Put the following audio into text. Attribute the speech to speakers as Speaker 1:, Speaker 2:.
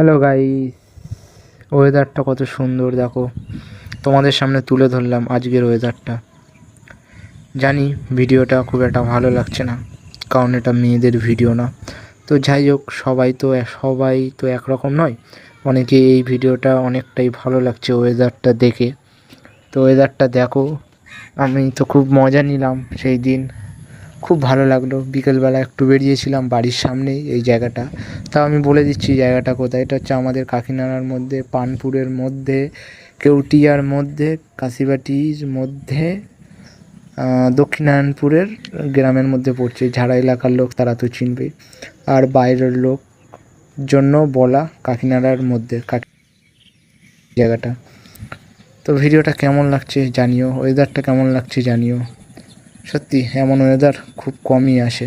Speaker 1: Hello guys, ওয়েদারটা কত সুন্দর দেখো। তোমাদের সামনে তুলে ধরলাম আজকের ওয়েদারটা। জানি ভিডিওটা খুব একটা ভালো লাগছে না, কারণ এটা মেয়েদের ভিডিও না। তো যাই হোক, সবাই তো একরকম নয়। অনেকে এই ভিডিওটা অনেকটাই ভালো লাগছে ওয়েদারটা দেখে। তো ওয়েদারটা দেখো, আমি তো খুব মজা নিলাম সেই দিন। খুব ভালো লাগলো। বিকেলবেলা একটু বেরিয়েছিলাম বাড়ির সামনেই এই জায়গাটা। তাও আমি বলে দিচ্ছি জায়গাটা কোথায়। এটা হচ্ছে আমাদের কাকিনাড়ার মধ্যে, পানপুরের মধ্যে, কেউটিয়ার মধ্যে, কাশিবাটির মধ্যে, দক্ষিণায়নপুরের গ্রামের মধ্যে পড়ছে। যারা এলাকার লোক তারা তো চিনবে, আর বাইরের লোক জন্য বলা কাকিনাড়ার মধ্যে জায়গাটা। তো ভিডিওটা কেমন লাগছে জানিও, ওয়েদারটা কেমন লাগছে জানিও। সত্যি এমন ওয়েদার খুব কমই আসে।